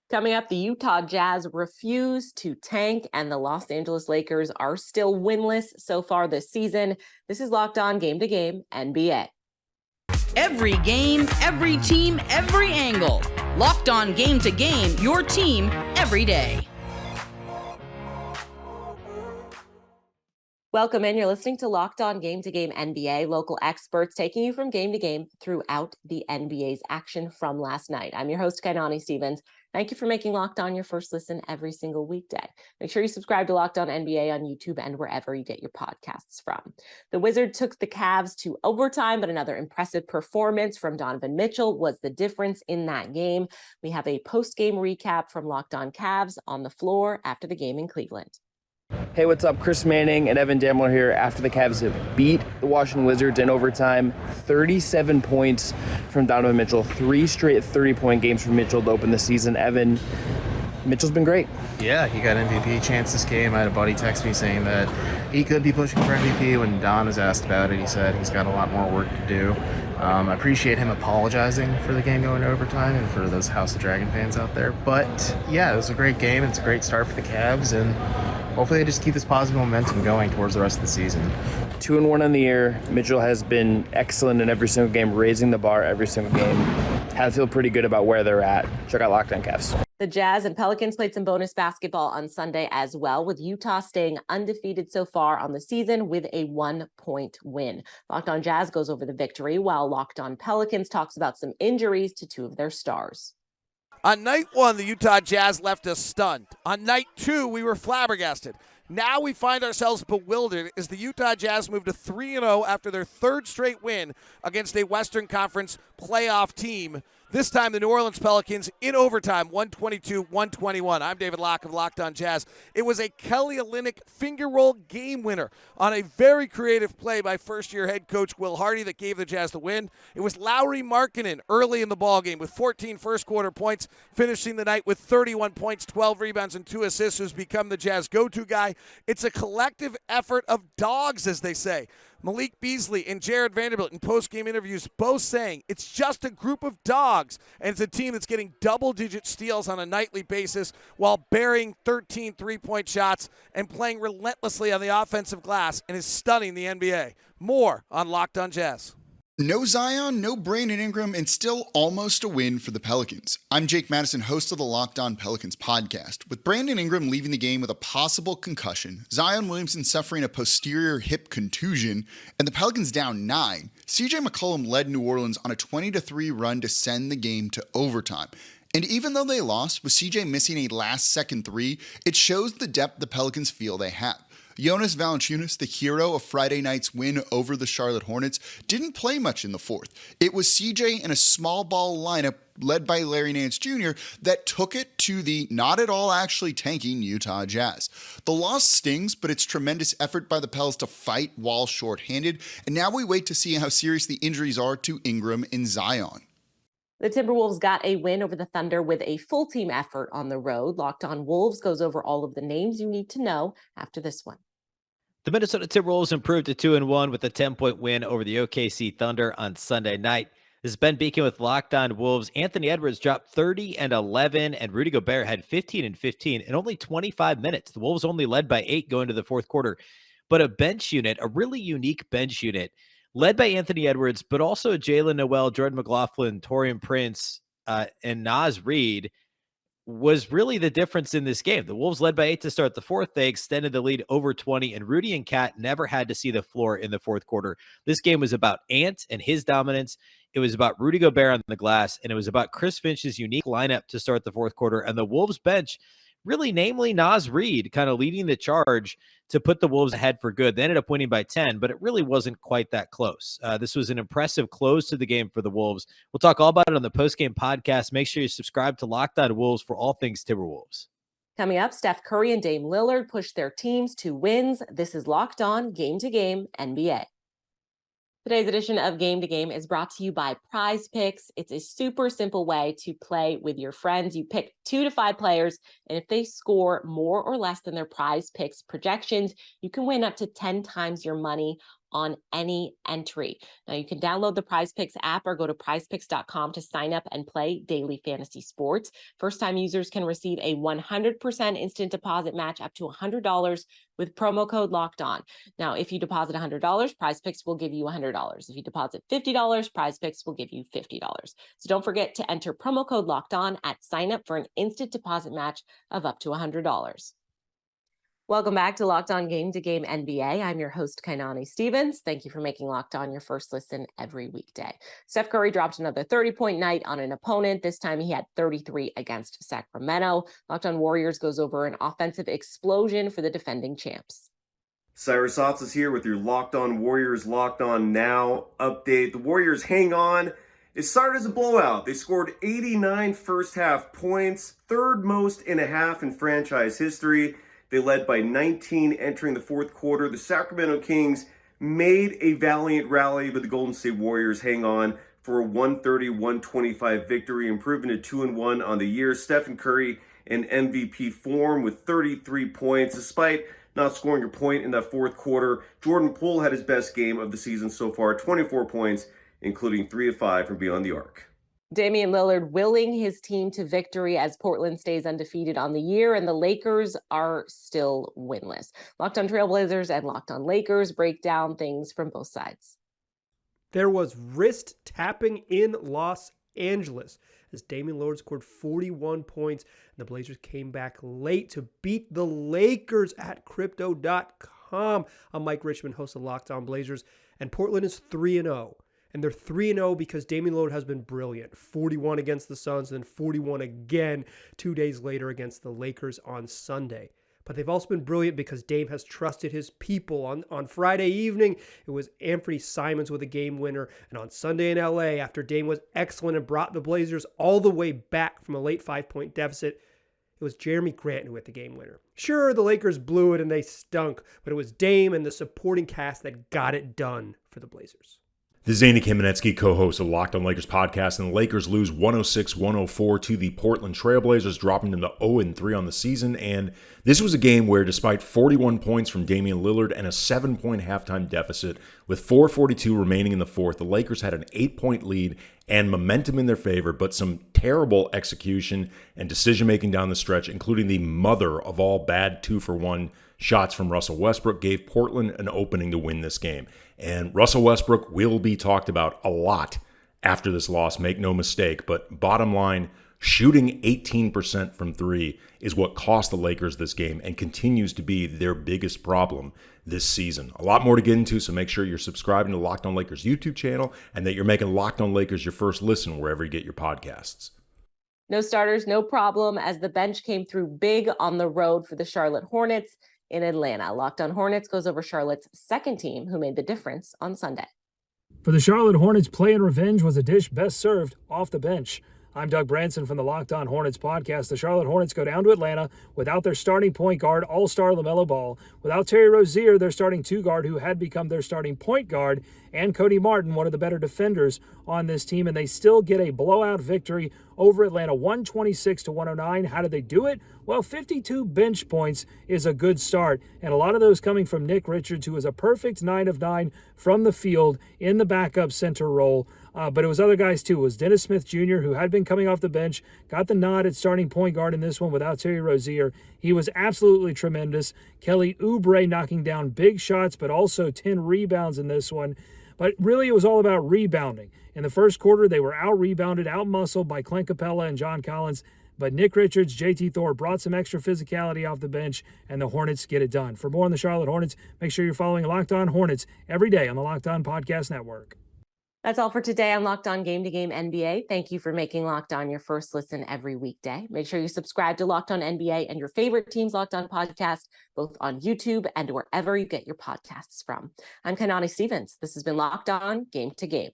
Coming up, the Utah Jazz refuse to tank, and the Los Angeles Lakers are still winless so far this season. This is Locked On Game to Game NBA. Every game, every team, every angle. Locked On Game to Game, your team every day. Welcome in. You're listening to Locked On Game to Game NBA, local experts taking you from game to game throughout the NBA's action from last night. I'm your host, Kainani Stevens. Thank you for making Locked On your first listen every single weekday. Make sure you subscribe to Locked On NBA on YouTube and wherever you get your podcasts from. The Wizards took the Cavs to overtime, but another impressive performance from Donovan Mitchell was the difference in that game. We have a post-game recap from Locked On Cavs on the floor after the game in Cleveland. Hey, what's up? Chris Manning and Evan Damler here after the Cavs have beat the Washington Wizards in overtime. 37 points from Donovan Mitchell. 3 straight 30-point games from Mitchell to open the season. Evan, Mitchell's been great. Yeah, he got MVP chance this game. I had a buddy text me saying that he could be pushing for MVP. When Don was asked about it, he said he's got a lot more work to do. I appreciate him apologizing for the game going to overtime and for those House of Dragon fans out there. But yeah, it was a great game. It's a great start for the Cavs, and hopefully they just keep this positive momentum going towards the rest of the season. 2-1 on the year. Mitchell has been excellent in every single game, raising the bar every single game. Have to feel pretty good about where they're at. Check out Locked On Cavs. The Jazz and Pelicans played some bonus basketball on Sunday as well, with Utah staying undefeated so far on the season with a 1-point win. Locked On Jazz goes over the victory, while Locked On Pelicans talks about some injuries to 2 of their stars. On night 1, the Utah Jazz left us stunned. On night 2, we were flabbergasted. Now we find ourselves bewildered as the Utah Jazz move to 3-0 after their 3rd straight win against a Western Conference playoff team. This time, the New Orleans Pelicans in overtime, 122-121. I'm David Locke of Locked On Jazz. It was a Kelly Olynyk finger roll game winner on a very creative play by first-year head coach Will Hardy that gave the Jazz the win. It was Lauri Markkanen early in the ballgame with 14 first-quarter points, finishing the night with 31 points, 12 rebounds, and 2 assists, who's become the Jazz go-to guy. It's a collective effort of dogs, as they say. Malik Beasley and Jared Vanderbilt in post-game interviews both saying it's just a group of dogs, and it's a team that's getting double-digit steals on a nightly basis while burying 13 three-point shots and playing relentlessly on the offensive glass, and is stunning the NBA. More on Locked On Jazz. No Zion, no Brandon Ingram, and still almost a win for the Pelicans. I'm Jake Madison, host of the Locked On Pelicans podcast. With Brandon Ingram leaving the game with a possible concussion, Zion Williamson suffering a posterior hip contusion, and the Pelicans down 9, CJ McCollum led New Orleans on a 20-3 run to send the game to overtime. And even though they lost, with CJ missing a last-second 3, it shows the depth the Pelicans feel they have. Jonas Valanciunas, the hero of Friday night's win over the Charlotte Hornets, didn't play much in the 4th. It was CJ in a small ball lineup led by Larry Nance Jr. that took it to the not at all actually tanking Utah Jazz. The loss stings, but it's tremendous effort by the Pels to fight while shorthanded, and now we wait to see how serious the injuries are to Ingram and Zion. The Timberwolves got a win over the Thunder with a full team effort on the road. Locked On Wolves goes over all of the names you need to know after this one. The Minnesota Timberwolves improved to 2-1 with a 10-point win over the OKC Thunder on Sunday night. This is Ben Beacon with Locked On Wolves. Anthony Edwards dropped 30 and 11, and Rudy Gobert had 15 and 15 in only 25 minutes. The Wolves only led by 8 going to the 4th quarter. But a bench unit, a really unique bench unit, led by Anthony Edwards, but also Jalen Noel, Jordan McLaughlin, Taurean Prince, and Naz Reid, was really the difference in this game. The Wolves led by 8 to start the 4th. They extended the lead over 20, and Rudy and Cat never had to see the floor in the 4th quarter. This game was about Ant and his dominance. It was about Rudy Gobert on the glass, and it was about Chris Finch's unique lineup to start the 4th quarter. And the Wolves bench, really namely Naz Reid, kind of leading the charge to put the Wolves ahead for good. They ended up winning by 10, but it really wasn't quite that close. This was an impressive close to the game for the Wolves. We'll talk all about it on the postgame podcast. Make sure you subscribe to Locked On Wolves for all things Timberwolves. Coming up, Steph Curry and Dame Lillard pushed their teams to wins. This is Locked On Game to Game NBA. Today's edition of Game to Game is brought to you by Prize Picks. It's a super simple way to play with your friends. You pick 2 to 5 players, and if they score more or less than their Prize Picks projections, you can win up to 10 times your money on any entry. Now you can download the PrizePicks app or go to prizepicks.com to sign up and play daily fantasy sports. First-time users can receive a 100% instant deposit match up to $100 with promo code Locked On. Now, if you deposit $100, PrizePicks will give you $100. If you deposit $50, PrizePicks will give you $50. So don't forget to enter promo code Locked On at sign up for an instant deposit match of up to $100. Welcome back to Locked On Game to Game NBA. I'm your host, Kainani Stevens. Thank you for making Locked On your first listen every weekday. Steph Curry dropped another 30-point night on an opponent. This time he had 33 against Sacramento. Locked On Warriors goes over an offensive explosion for the defending champs. Cyrus Otts is here with your Locked On Warriors Locked On Now update. The Warriors hang on. It started as a blowout. They scored 89 first half points, third most in a half in franchise history. They led by 19 entering the fourth quarter. The Sacramento Kings made a valiant rally, but the Golden State Warriors hang on for a 130-125 victory, improving to 2-1 on the year. Stephen Curry in MVP form with 33 points. Despite not scoring a point in that fourth quarter, Jordan Poole had his best game of the season so far, 24 points, including 3 of 5 from beyond the arc. Damian Lillard willing his team to victory as Portland stays undefeated on the year, and the Lakers are still winless. Locked On Trailblazers and Locked On Lakers break down things from both sides. There was wrist tapping in Los Angeles as Damian Lillard scored 41 points, and the Blazers came back late to beat the Lakers at Crypto.com. I'm Mike Richmond, host of Locked On Blazers, and Portland is 3-0. And they're 3-0 because Damian Lillard has been brilliant. 41 against the Suns, and then 41 again 2 days later against the Lakers on Sunday. But they've also been brilliant because Dame has trusted his people. On Friday evening, it was Anthony Simons with a game winner. And on Sunday in LA, after Dame was excellent and brought the Blazers all the way back from a late 5-point deficit, it was Jeremy Grant who hit the game winner. Sure, the Lakers blew it and they stunk, but it was Dame and the supporting cast that got it done for the Blazers. This is Andy Kamenetsky, co-host of Locked On Lakers podcast, and the Lakers lose 106-104 to the Portland Trailblazers, dropping them to 0-3 on the season. And this was a game where, despite 41 points from Damian Lillard and a 7-point halftime deficit, with 4:42 remaining in the fourth, the Lakers had an 8-point lead and momentum in their favor, but some terrible execution and decision-making down the stretch, including the mother of all bad 2-for-1 shots from Russell Westbrook, gave Portland an opening to win this game. And Russell Westbrook will be talked about a lot after this loss, make no mistake. But bottom line, shooting 18% from three is what cost the Lakers this game and continues to be their biggest problem this season. A lot more to get into, so make sure you're subscribing to Locked On Lakers YouTube channel and that you're making Locked On Lakers your first listen wherever you get your podcasts. No starters, no problem, as the bench came through big on the road for the Charlotte Hornets in Atlanta. Locked On Hornets goes over Charlotte's second team who made the difference on Sunday. For the Charlotte Hornets, play and revenge was a dish best served off the bench. I'm Doug Branson from the Locked On Hornets podcast. The Charlotte Hornets go down to Atlanta without their starting point guard, all-star LaMelo Ball, without Terry Rozier, their starting two-guard, who had become their starting point guard, and Cody Martin, one of the better defenders on this team, and they still get a blowout victory over Atlanta, 126-109. How did they do it? Well, 52 bench points is a good start, and a lot of those coming from Nick Richards, who was a perfect 9 of 9 from the field in the backup center role. But it was other guys too. It was Dennis Smith Jr., who had been coming off the bench, got the nod at starting point guard in this one without Terry Rozier. He was absolutely tremendous. Kelly Oubre knocking down big shots, but also 10 rebounds in this one. But really, it was all about rebounding. In the first quarter, they were out-rebounded, out-muscled by Clint Capella and John Collins. But Nick Richards, JT Thor brought some extra physicality off the bench, and the Hornets get it done. For more on the Charlotte Hornets, make sure you're following Locked On Hornets every day on the Locked On Podcast Network. That's all for today on Locked On Game to Game NBA. Thank you for making Locked On your first listen every weekday. Make sure you subscribe to Locked On NBA and your favorite team's Locked On podcast, both on YouTube and wherever you get your podcasts from. I'm Kainani Stevens. This has been Locked On Game to Game.